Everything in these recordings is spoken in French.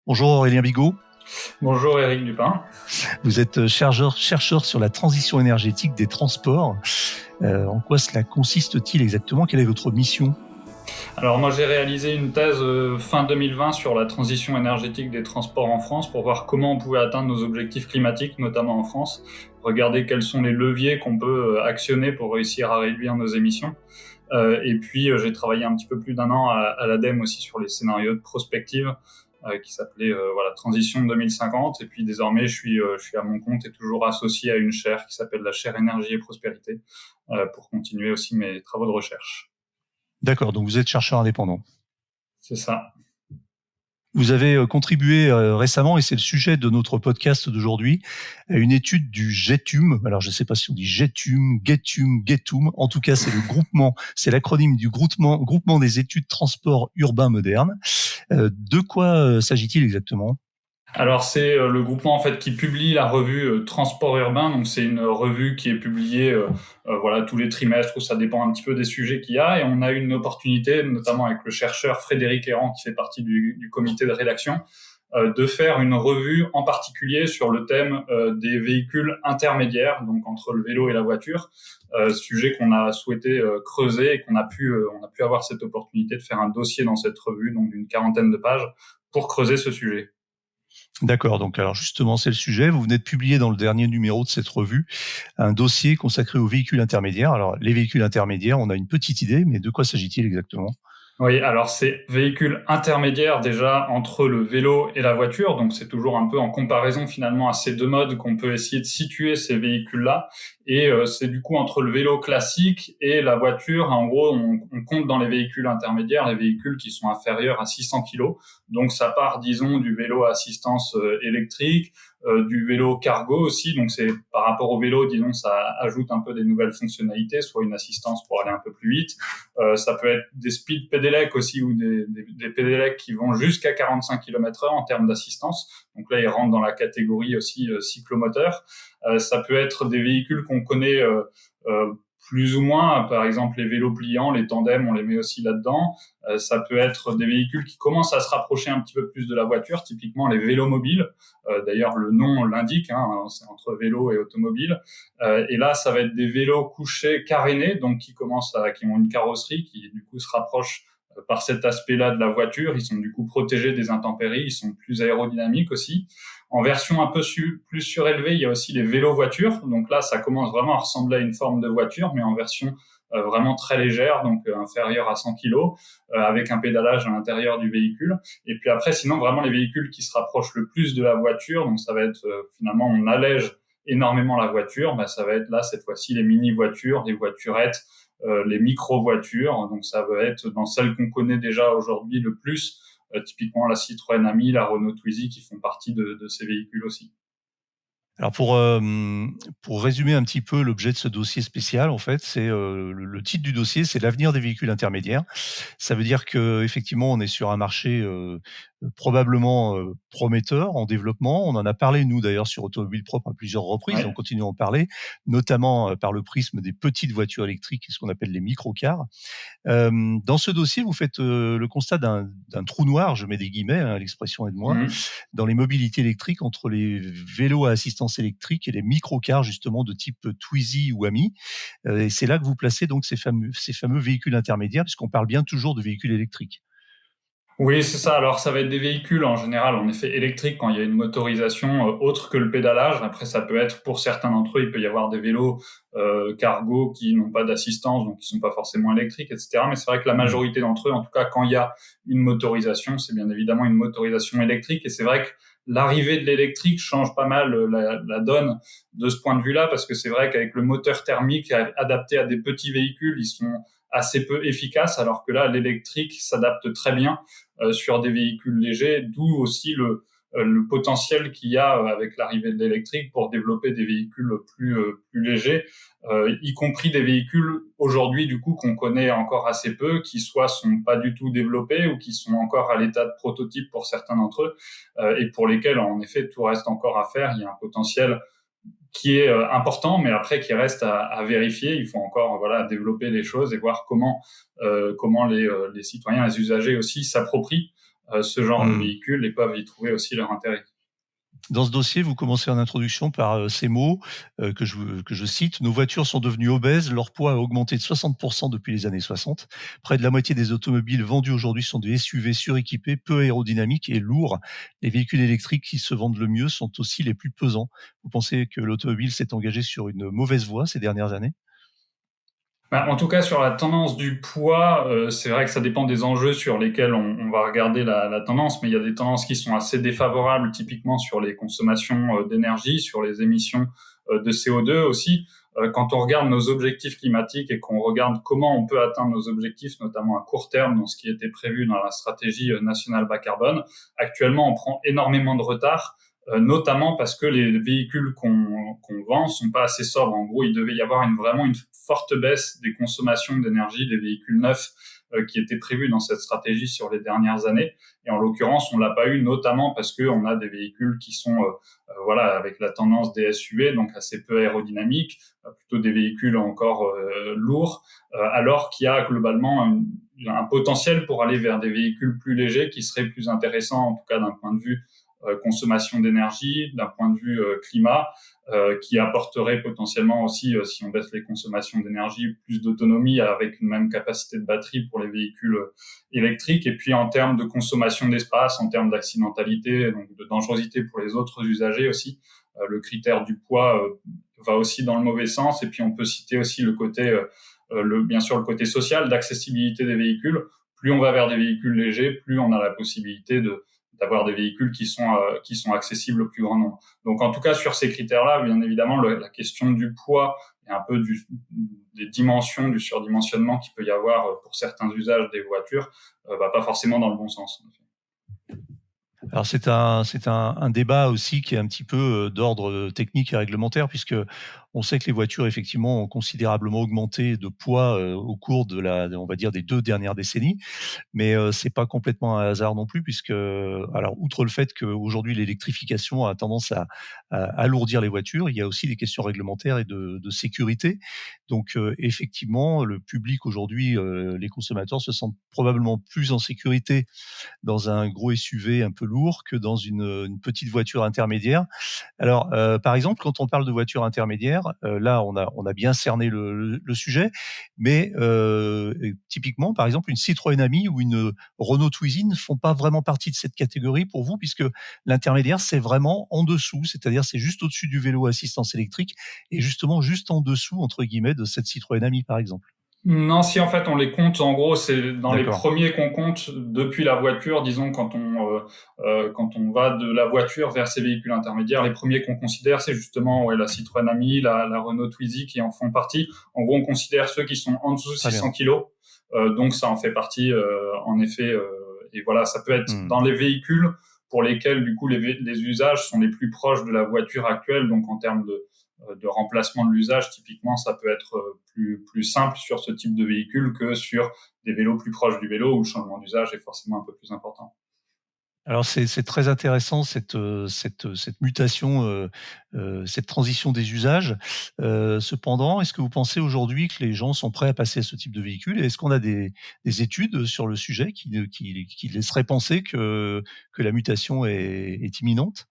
Bonjour Aurélien Bigot. Bonjour Éric Dupin. Vous êtes chercheur sur la transition énergétique des transports. En quoi cela consiste-t-il exactement? Quelle est votre mission? Alors moi j'ai réalisé une thèse fin 2020 sur la transition énergétique des transports en France pour voir comment on pouvait atteindre nos objectifs climatiques, notamment en France. Regarder quels sont les leviers qu'on peut actionner pour réussir à réduire nos émissions. Et puis j'ai travaillé un petit peu plus d'un an à l'ADEME aussi sur les scénarios de prospective qui s'appelait Transition 2050. Et puis désormais je suis à mon compte et toujours associé à une chaire qui s'appelle la chaire Énergie et Prospérité pour continuer aussi mes travaux de recherche. D'accord, donc vous êtes chercheur indépendant. C'est ça. Vous avez contribué récemment, et c'est le sujet de notre podcast d'aujourd'hui, à une étude du GETUM. Alors, je ne sais pas si on dit GETUM, GETUM. En tout cas, c'est c'est l'acronyme du groupement des études transport urbain moderne. De quoi s'agit-il exactement ? Alors c'est le groupement en fait qui publie la revue Transport urbain. Donc c'est une revue qui est publiée tous les trimestres, où ça dépend un petit peu des sujets qu'il y a, et on a eu une opportunité, notamment avec le chercheur Frédéric Errand qui fait partie du comité de rédaction, de faire une revue en particulier sur le thème des véhicules intermédiaires, donc entre le vélo et la voiture, sujet qu'on a souhaité creuser et on a pu avoir cette opportunité de faire un dossier dans cette revue, donc d'une 40aine de pages, pour creuser ce sujet. D'accord, donc alors justement c'est le sujet. Vous venez de publier dans le dernier numéro de cette revue un dossier consacré aux véhicules intermédiaires. Alors les véhicules intermédiaires, on a une petite idée, mais de quoi s'agit-il exactement ? Oui, alors c'est véhicules intermédiaires déjà entre le vélo et la voiture, donc c'est toujours un peu en comparaison finalement à ces deux modes qu'on peut essayer de situer ces véhicules-là, et c'est du coup entre le vélo classique et la voiture. En gros, on compte dans les véhicules intermédiaires les véhicules qui sont inférieurs à 600 kg, donc ça part disons du vélo à assistance électrique, du vélo cargo aussi, donc c'est par rapport au vélo, disons, ça ajoute un peu des nouvelles fonctionnalités, soit une assistance pour aller un peu plus vite. Ça peut être des speed pedelecs aussi, ou des pedelecs qui vont jusqu'à 45 km/h en termes d'assistance. Donc là, ils rentrent dans la catégorie aussi cyclomoteur. Ça peut être des véhicules qu'on connaît plus ou moins, par exemple les vélos pliants, les tandems, on les met aussi là-dedans. Ça peut être des véhicules qui commencent à se rapprocher un petit peu plus de la voiture, typiquement les vélos mobiles. D'ailleurs, le nom l'indique, c'est entre vélo et automobile. Et là, ça va être des vélos couchés carénés, donc qui ont une carrosserie qui du coup se rapproche par cet aspect-là de la voiture. Ils sont du coup protégés des intempéries, ils sont plus aérodynamiques aussi. En version un peu plus surélevée, il y a aussi les vélos-voitures. Donc là, ça commence vraiment à ressembler à une forme de voiture, mais en version vraiment très légère, donc inférieure à 100 kg, avec un pédalage à l'intérieur du véhicule. Et puis après, sinon, vraiment les véhicules qui se rapprochent le plus de la voiture, donc ça va être finalement, on allège énormément la voiture, ça va être là, cette fois-ci, les mini-voitures, les voiturettes, les micro-voitures. Donc ça va être dans celles qu'on connaît déjà aujourd'hui le plus, typiquement la Citroën Ami, la Renault Twizy, qui font partie de ces véhicules aussi. Alors pour résumer un petit peu l'objet de ce dossier spécial, en fait, c'est le titre du dossier, c'est l'avenir des véhicules intermédiaires. Ça veut dire que effectivement, on est sur un marché probablement prometteur en développement. On en a parlé nous d'ailleurs sur Automobile Propre à plusieurs reprises. Ouais. On continue à en parler, notamment par le prisme des petites voitures électriques, ce qu'on appelle les microcars. Dans ce dossier, vous faites le constat d'un trou noir, je mets des guillemets, l'expression est de moi, dans les mobilités électriques entre les vélos à assistance électrique et les microcars justement de type Twizy ou Ami. Et c'est là que vous placez donc ces fameux véhicules intermédiaires, puisqu'on parle bien toujours de véhicules électriques. Oui, c'est ça. Alors, ça va être des véhicules en général, en effet, électriques quand il y a une motorisation autre que le pédalage. Après, ça peut être, pour certains d'entre eux, il peut y avoir des vélos cargo qui n'ont pas d'assistance, donc qui sont pas forcément électriques, etc. Mais c'est vrai que la majorité d'entre eux, en tout cas, quand il y a une motorisation, c'est bien évidemment une motorisation électrique. Et c'est vrai que l'arrivée de l'électrique change pas mal la donne de ce point de vue-là, parce que c'est vrai qu'avec le moteur thermique adapté à des petits véhicules, ils sont assez peu efficaces, alors que là, l'électrique s'adapte très bien sur des véhicules légers, d'où aussi le potentiel qu'il y a avec l'arrivée de l'électrique pour développer des véhicules plus légers, y compris des véhicules aujourd'hui du coup qu'on connaît encore assez peu, qui soit sont pas du tout développés ou qui sont encore à l'état de prototype pour certains d'entre eux, et pour lesquels en effet tout reste encore à faire. Il y a un potentiel qui est important, mais après qui reste à vérifier. Il faut encore développer les choses et voir comment les citoyens, les usagers aussi s'approprient ce genre de véhicules et peuvent y trouver aussi leur intérêt. Dans ce dossier, vous commencez en introduction par ces mots que je cite. Nos voitures sont devenues obèses, leur poids a augmenté de 60% depuis les années 60. Près de la moitié des automobiles vendues aujourd'hui sont des SUV suréquipés, peu aérodynamiques et lourds. Les véhicules électriques qui se vendent le mieux sont aussi les plus pesants. Vous pensez que l'automobile s'est engagée sur une mauvaise voie ces dernières années ? En tout cas, sur la tendance du poids, c'est vrai que ça dépend des enjeux sur lesquels on va regarder la tendance, mais il y a des tendances qui sont assez défavorables, typiquement sur les consommations d'énergie, sur les émissions de CO2 aussi. Quand on regarde nos objectifs climatiques et qu'on regarde comment on peut atteindre nos objectifs, notamment à court terme, dans ce qui était prévu dans la stratégie nationale bas carbone, actuellement, on prend énormément de retard, notamment parce que les véhicules qu'on vend sont pas assez sobres. En gros, il devait y avoir vraiment une forte baisse des consommations d'énergie des véhicules neufs qui était prévue dans cette stratégie sur les dernières années. Et en l'occurrence, on l'a pas eu, notamment parce que on a des véhicules qui sont voilà, avec la tendance des SUV, donc assez peu aérodynamiques, plutôt des véhicules encore lourds, alors qu'il y a globalement un potentiel pour aller vers des véhicules plus légers qui seraient plus intéressants, en tout cas d'un point de vue consommation d'énergie, d'un point de vue climat, qui apporterait potentiellement aussi, si on baisse les consommations d'énergie, plus d'autonomie avec une même capacité de batterie pour les véhicules électriques. Et puis en termes de consommation d'espace, en termes d'accidentalité, donc de dangerosité pour les autres usagers aussi, le critère du poids va aussi dans le mauvais sens. Et puis on peut citer aussi le côté, bien sûr, le côté social d'accessibilité des véhicules. Plus on va vers des véhicules légers, plus on a la possibilité d'avoir des véhicules qui sont accessibles au plus grand nombre. Donc en tout cas sur ces critères-là, bien évidemment la question du poids et un peu des dimensions, du surdimensionnement qu'il peut y avoir pour certains usages des voitures va pas forcément dans le bon sens. Alors c'est un débat aussi qui est un petit peu d'ordre technique et réglementaire, puisque on sait que les voitures effectivement ont considérablement augmenté de poids au cours on va dire des 2 dernières décennies. Mais c'est pas complètement un hasard non plus, puisque alors outre le fait qu'aujourd'hui l'électrification a tendance à alourdir les voitures, il y a aussi des questions réglementaires et de sécurité. Donc effectivement, le public aujourd'hui, les consommateurs se sentent probablement plus en sécurité dans un gros SUV un peu lourd que dans une petite voiture intermédiaire. Alors, par exemple, quand on parle de voiture intermédiaire, là, on a bien cerné le sujet, mais typiquement, par exemple, une Citroën Ami ou une Renault Twizy ne font pas vraiment partie de cette catégorie pour vous, puisque l'intermédiaire, c'est vraiment en dessous, c'est-à-dire c'est juste au-dessus du vélo à assistance électrique et justement juste en dessous, entre guillemets, de cette Citroën Ami, par exemple. Non, si en fait on les compte, en gros, c'est dans les D'accord. premiers qu'on compte depuis la voiture, disons quand on va de la voiture vers ces véhicules intermédiaires, les premiers qu'on considère, c'est justement la Citroën Ami, la Renault Twizy qui en font partie. En gros, on considère ceux qui sont en dessous de Très 600 bien. kilos, donc ça en fait partie en effet. Et voilà, ça peut être Mmh. dans les véhicules pour lesquels du coup les usages sont les plus proches de la voiture actuelle, donc en termes de remplacement de l'usage, typiquement, ça peut être plus simple sur ce type de véhicule que sur des vélos plus proches du vélo où le changement d'usage est forcément un peu plus important. Alors c'est très intéressant cette mutation, cette transition des usages. Cependant, est-ce que vous pensez aujourd'hui que les gens sont prêts à passer à ce type de véhicule? Est-ce qu'on a des études sur le sujet qui laisseraient penser que la mutation est imminente?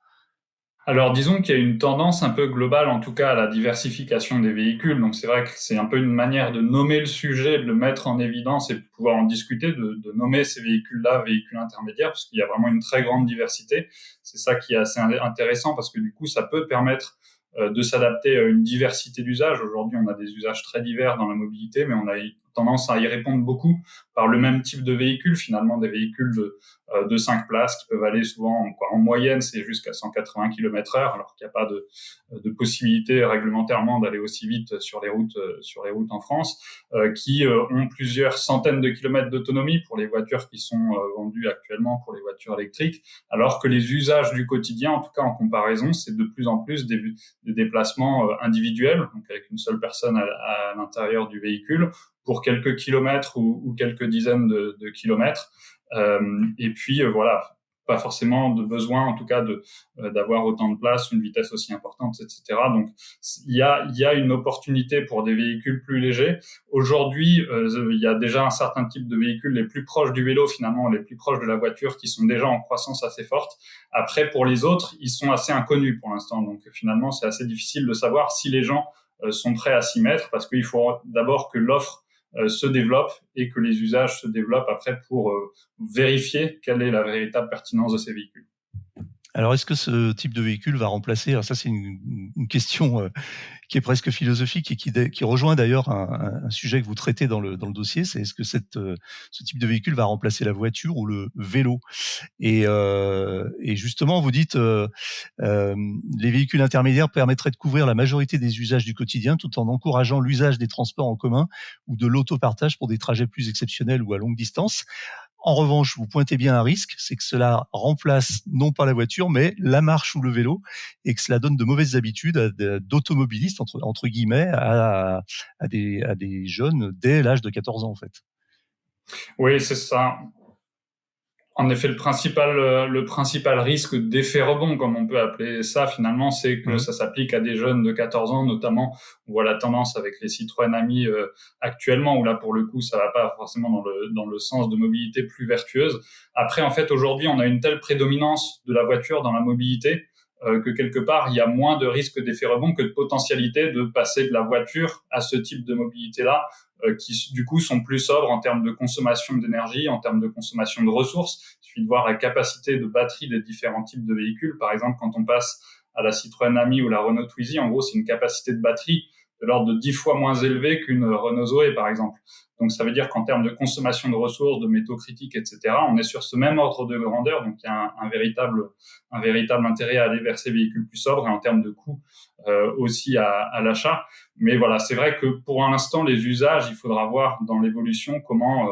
Alors, disons qu'il y a une tendance un peu globale, en tout cas, à la diversification des véhicules. Donc, c'est vrai que c'est un peu une manière de nommer le sujet, de le mettre en évidence et de pouvoir en discuter, de nommer ces véhicules-là véhicules intermédiaires, parce qu'il y a vraiment une très grande diversité. C'est ça qui est assez intéressant, parce que du coup, ça peut permettre de s'adapter à une diversité d'usages. Aujourd'hui, on a des usages très divers dans la mobilité, mais on a tendance à y répondre beaucoup par le même type de véhicule, finalement, des véhicules de 5 places qui peuvent aller souvent, en moyenne, c'est jusqu'à 180 km/h, alors qu'il n'y a pas de possibilité réglementairement d'aller aussi vite sur les routes en France, qui ont plusieurs centaines de kilomètres d'autonomie pour les voitures qui sont vendues actuellement pour les voitures électriques, alors que les usages du quotidien, en tout cas en comparaison, c'est de plus en plus des déplacements individuels, donc avec une seule personne à l'intérieur du véhicule, pour quelques kilomètres ou quelques dizaines de kilomètres. Et puis voilà, pas forcément de besoin, en tout cas, d'avoir autant de place, une vitesse aussi importante, etc. Donc, il y a une opportunité pour des véhicules plus légers. Aujourd'hui, il y a déjà un certain type de véhicules les plus proches du vélo, finalement, les plus proches de la voiture, qui sont déjà en croissance assez forte. Après, pour les autres, ils sont assez inconnus pour l'instant. Donc, finalement, c'est assez difficile de savoir si les gens sont prêts à s'y mettre, parce qu'il faut d'abord que l'offre se développe et que les usages se développent après pour vérifier quelle est la véritable pertinence de ces véhicules. Alors, est-ce que ce type de véhicule va remplacer, alors ça c'est une question qui est presque philosophique et qui rejoint d'ailleurs un sujet que vous traitez dans le dossier, c'est est-ce que ce type de véhicule va remplacer la voiture ou le vélo? Et justement, vous dites les véhicules intermédiaires permettraient de couvrir la majorité des usages du quotidien tout en encourageant l'usage des transports en commun ou de l'autopartage pour des trajets plus exceptionnels ou à longue distance. En revanche, vous pointez bien un risque, c'est que cela remplace non pas la voiture, mais la marche ou le vélo, et que cela donne de mauvaises habitudes d'automobilistes, entre guillemets, à des jeunes dès l'âge de 14 ans, en fait. Oui, c'est ça. En effet, le principal risque d'effet rebond, comme on peut appeler ça, finalement, c'est que ça s'applique à des jeunes de 14 ans, notamment. On voit la tendance avec les Citroën Ami actuellement, où là, pour le coup, ça va pas forcément dans le sens de mobilité plus vertueuse. Après, en fait, aujourd'hui, on a une telle prédominance de la voiture dans la mobilité que quelque part, il y a moins de risques d'effet rebond que de potentialité de passer de la voiture à ce type de mobilité-là, qui du coup sont plus sobres en termes de consommation d'énergie, en termes de consommation de ressources. Il suffit de voir la capacité de batterie des différents types de véhicules. Par exemple, quand on passe à la Citroën Ami ou la Renault Twizy, en gros, c'est une capacité de batterie de l'ordre de 10 fois moins élevée qu'une Renault Zoé, par exemple. Donc, ça veut dire qu'en termes de consommation de ressources, de métaux critiques, etc., on est sur ce même ordre de grandeur. Donc, il y a un véritable intérêt à aller vers ces véhicules plus sobres et en termes de coût aussi à l'achat. Mais voilà, c'est vrai que pour l'instant, les usages, il faudra voir dans l'évolution comment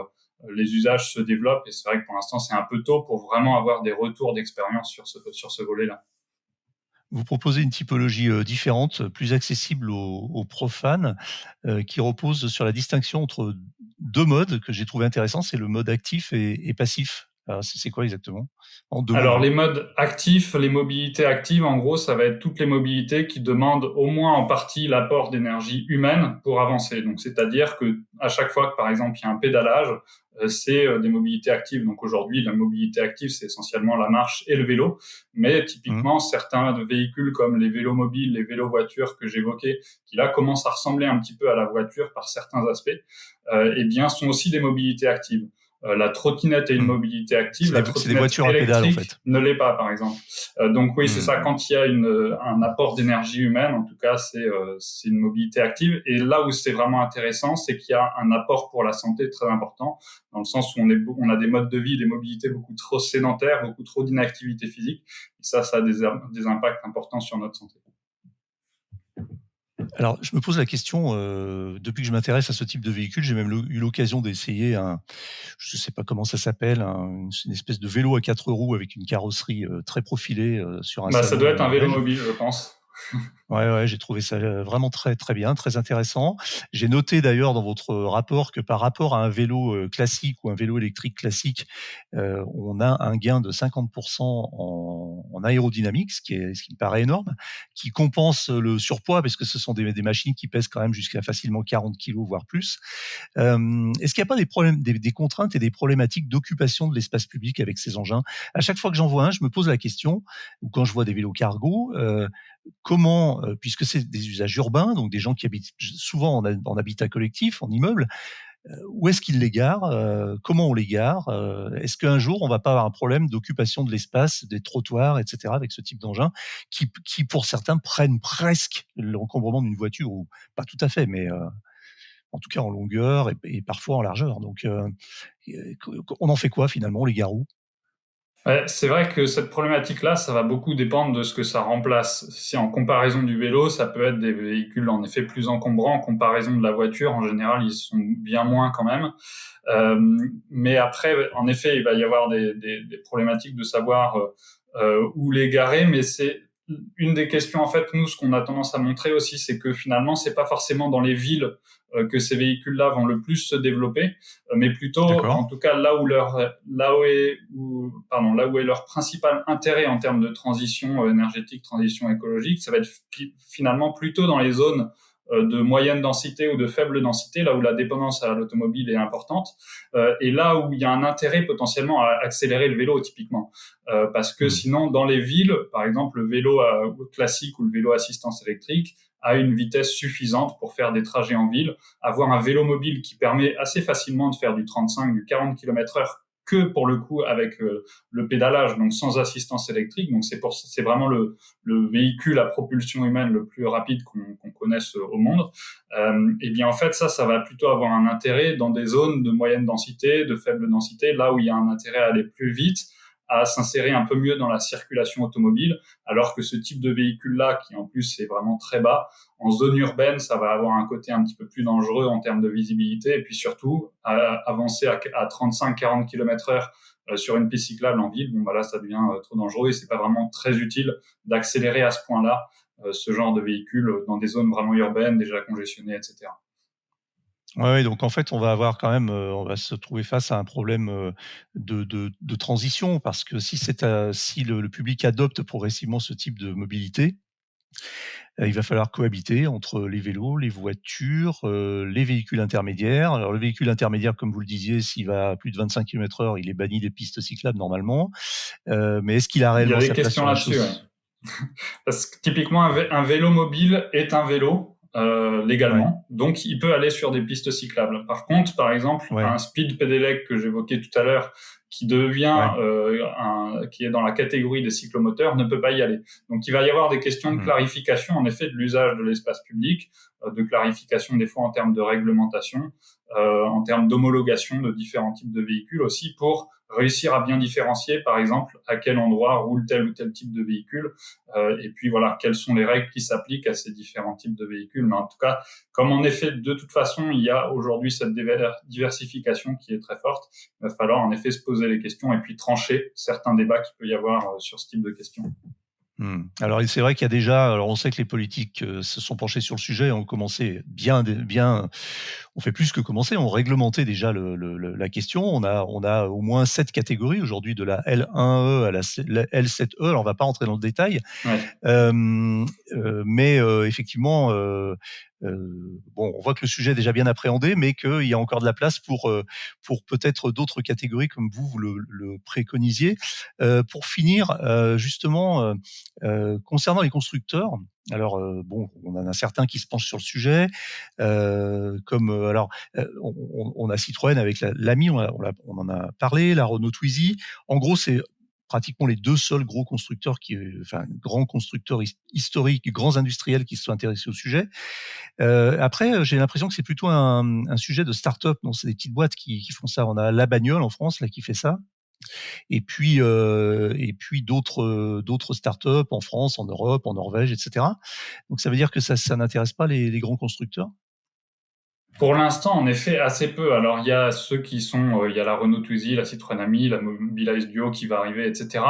les usages se développent. Et c'est vrai que pour l'instant, c'est un peu tôt pour vraiment avoir des retours d'expérience sur ce volet-là. Vous proposez une typologie différente, plus accessible aux profanes, qui repose sur la distinction entre deux modes que j'ai trouvé intéressants, c'est le mode actif et passif. Alors, c'est quoi exactement? En deux mots. Alors, les modes actifs, les mobilités actives, en gros, ça va être toutes les mobilités qui demandent au moins en partie l'apport d'énergie humaine pour avancer. Donc, c'est-à-dire que à chaque fois que, par exemple, il y a un pédalage, c'est des mobilités actives. Donc, aujourd'hui, la mobilité active, c'est essentiellement la marche et le vélo. Mais typiquement, certains véhicules comme les vélos mobiles, les vélos voitures que j'évoquais, qui là commencent à ressembler un petit peu à la voiture par certains aspects, eh bien, sont aussi des mobilités actives. La trottinette est une mobilité active, la C'est des trottinette voitures à pédales, en électrique fait. ne l'est pas, par exemple. Donc oui, c'est ça. Quand il y a un apport d'énergie humaine, en tout cas, c'est une mobilité active. Et là où c'est vraiment intéressant, c'est qu'il y a un apport pour la santé très important, dans le sens où on a des modes de vie, des mobilités beaucoup trop sédentaires, beaucoup trop d'inactivité physique. Et ça a des impacts importants sur notre santé. Alors, je me pose la question, depuis que je m'intéresse à ce type de véhicule, j'ai même eu l'occasion d'essayer je ne sais pas comment ça s'appelle, une espèce de vélo à 4 roues avec une carrosserie très profilée sur un Bah, ça doit être salon un vélo belge. mobile, je pense. Ouais, j'ai trouvé ça vraiment très, très bien, très intéressant. J'ai noté d'ailleurs dans votre rapport que par rapport à un vélo classique ou un vélo électrique classique, on a un gain de 50% en aérodynamique, ce qui me paraît énorme, qui compense le surpoids parce que ce sont des machines qui pèsent quand même jusqu'à facilement 40 kilos, voire plus. Est-ce qu'il n'y a pas des problèmes, des contraintes et des problématiques d'occupation de l'espace public avec ces engins? À chaque fois que j'en vois un, je me pose la question, ou quand je vois des vélos cargo, comment, puisque c'est des usages urbains, donc des gens qui habitent souvent en habitat collectif, en immeuble, où est-ce qu'ils les garent? Comment on les gare? Est-ce qu'un jour on va pas avoir un problème d'occupation de l'espace, des trottoirs, et cetera, avec ce type d'engin qui pour certains prennent presque l'encombrement d'une voiture, ou pas tout à fait, mais en tout cas en longueur et parfois en largeur. Donc, on en fait quoi finalement? On les gare où? Ouais, c'est vrai que cette problématique-là, ça va beaucoup dépendre de ce que ça remplace. Si en comparaison du vélo, ça peut être des véhicules en effet plus encombrants, en comparaison de la voiture, en général, ils sont bien moins quand même. Euh, mais après, en effet, il va y avoir des problématiques de savoir où les garer, mais c'est une des questions, en fait, nous, ce qu'on a tendance à montrer aussi, c'est que finalement, c'est pas forcément dans les villes que ces véhicules-là vont le plus se développer, mais plutôt, D'accord. en tout cas, là où est leur principal intérêt en termes de transition énergétique, transition écologique, ça va être finalement plutôt dans les zones de moyenne densité ou de faible densité, là où la dépendance à l'automobile est importante, et là où il y a un intérêt potentiellement à accélérer le vélo typiquement. Parce que sinon, dans les villes, par exemple, le vélo classique ou le vélo assistance électrique a une vitesse suffisante pour faire des trajets en ville. Avoir un vélo mobile qui permet assez facilement de faire du 35, du 40 km/h que pour le coup avec le pédalage, donc sans assistance électrique. Donc c'est vraiment le véhicule à propulsion humaine le plus rapide qu'on connaisse au monde. Et bien en fait ça va plutôt avoir un intérêt dans des zones de moyenne densité, de faible densité, là où il y a un intérêt à aller plus vite, à s'insérer un peu mieux dans la circulation automobile, alors que ce type de véhicule-là, qui en plus est vraiment très bas, en zone urbaine, ça va avoir un côté un petit peu plus dangereux en termes de visibilité, et puis surtout, avancer à 35-40 km/h sur une piste cyclable en ville, là, ça devient trop dangereux, et c'est pas vraiment très utile d'accélérer à ce point-là ce genre de véhicule dans des zones vraiment urbaines, déjà congestionnées, etc. Ouais, donc en fait, on va avoir quand même, on va se trouver face à un problème, de transition parce que si le public adopte progressivement ce type de mobilité, il va falloir cohabiter entre les vélos, les voitures, les véhicules intermédiaires. Alors le véhicule intermédiaire, comme vous le disiez, s'il va à plus de 25 km/h, il est banni des pistes cyclables normalement. Mais est-ce qu'il a Il y a réellement des sa place questions sur la là-dessus, ouais. chaussée? Parce que typiquement, un vélo mobile est un vélo Ouais, légalement, donc il peut aller sur des pistes cyclables. Par contre, par exemple, ouais, un speed pedelec que j'évoquais tout à l'heure, ouais. qui est dans la catégorie des cyclomoteurs, ne peut pas y aller. Donc il va y avoir des questions de Mmh. clarification, en effet, de l'usage de l'espace public, de clarification des fois en termes de réglementation, en termes d'homologation de différents types de véhicules aussi, pour réussir à bien différencier, par exemple, à quel endroit roule tel ou tel type de véhicule, et puis voilà, quelles sont les règles qui s'appliquent à ces différents types de véhicules. Mais en tout cas, comme en effet, de toute façon, il y a aujourd'hui cette diversification qui est très forte, il va falloir en effet se poser les questions et puis trancher certains débats qu'il peut y avoir sur ce type de questions. Alors c'est vrai qu'il y a déjà alors on sait que les politiques, se sont penchés sur le sujet, ont commencé bien on fait plus que commencer, on réglementé déjà la question. On a au moins 7 catégories aujourd'hui de la L1E à la L7E. Alors on va pas rentrer dans le détail, Ouais. mais effectivement, bon, on voit que le sujet est déjà bien appréhendé, mais qu'il y a encore de la place pour peut-être d'autres catégories comme vous le préconisiez. Pour finir, justement, concernant les constructeurs, alors, bon, on en a certains qui se penchent sur le sujet, comme, on a Citroën avec l'Ami, on en a parlé, la Renault Twizy. En gros, c'est pratiquement les 2 seuls gros constructeurs grands constructeurs historiques, grands industriels qui se sont intéressés au sujet. Après, j'ai l'impression que c'est plutôt un sujet de start-up. Non, c'est des petites boîtes qui font ça. On a La Bagnole en France là qui fait ça, et puis d'autres start-up en France, en Europe, en Norvège, et cetera. Donc ça veut dire que ça n'intéresse pas les grands constructeurs? Pour l'instant, en effet, assez peu. Alors, il y a ceux qui sont, il y a la Renault Twizy, la Citroën Ami, la Mobilize Duo qui va arriver, etc.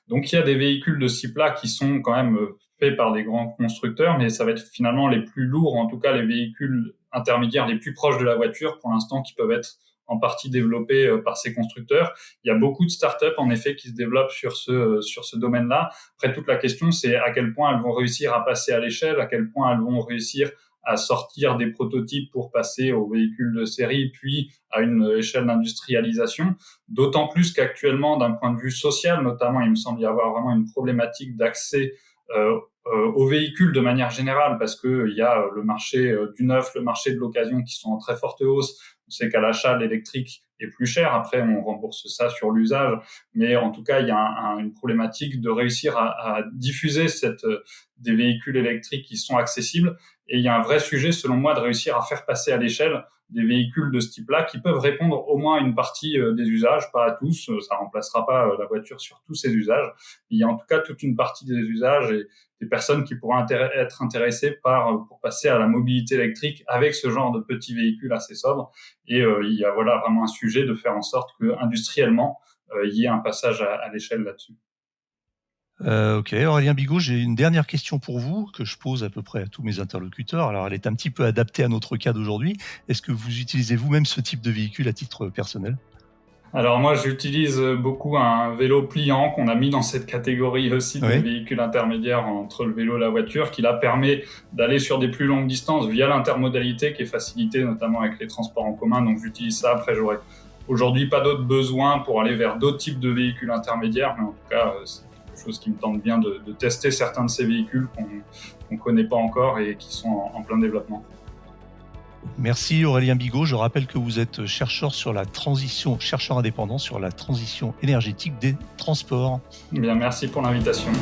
Donc, il y a des véhicules de ce type-là qui sont quand même faits par des grands constructeurs, mais ça va être finalement les plus lourds, en tout cas les véhicules intermédiaires les plus proches de la voiture pour l'instant qui peuvent être en partie développés par ces constructeurs. Il y a beaucoup de startups, en effet, qui se développent sur ce domaine-là. Après, toute la question, c'est à quel point elles vont réussir à passer à l'échelle, à quel point elles vont réussir à sortir des prototypes pour passer aux véhicules de série, puis à une échelle d'industrialisation. D'autant plus qu'actuellement, d'un point de vue social, notamment, il me semble y avoir vraiment une problématique d'accès aux véhicules de manière générale, parce que il y a le marché du neuf, le marché de l'occasion qui sont en très forte hausse. On sait qu'à l'achat, l'électrique est plus cher. Après, on rembourse ça sur l'usage. Mais en tout cas, il y a une problématique de réussir à diffuser des véhicules électriques qui sont accessibles. Et il y a un vrai sujet, selon moi, de réussir à faire passer à l'échelle des véhicules de ce type-là qui peuvent répondre au moins à une partie des usages, pas à tous. Ça remplacera pas la voiture sur tous ces usages. Il y a en tout cas toute une partie des usages et des personnes qui pourraient être intéressées pour passer à la mobilité électrique avec ce genre de petits véhicules assez sobres. Et il y a voilà vraiment un sujet de faire en sorte que industriellement il y ait un passage à l'échelle là-dessus. OK, Aurélien Bigot, j'ai une dernière question pour vous que je pose à peu près à tous mes interlocuteurs. Alors elle est un petit peu adaptée à notre cas d'aujourd'hui. Est-ce que vous utilisez vous-même ce type de véhicule à titre personnel? Alors moi, j'utilise beaucoup un vélo pliant qu'on a mis dans cette catégorie aussi des Oui? véhicules intermédiaires entre le vélo et la voiture, qui là permet d'aller sur des plus longues distances via l'intermodalité qui est facilitée notamment avec les transports en commun. Donc j'utilise ça. Après, j'aurais aujourd'hui pas d'autres besoins pour aller vers d'autres types de véhicules intermédiaires, mais en tout cas, c'est quelque chose qui me tente bien de tester certains de ces véhicules qu'on connaît pas encore et qui sont en plein développement. Merci Aurélien Bigot. Je rappelle que vous êtes chercheur indépendant sur la transition énergétique des transports. Bien, merci pour l'invitation.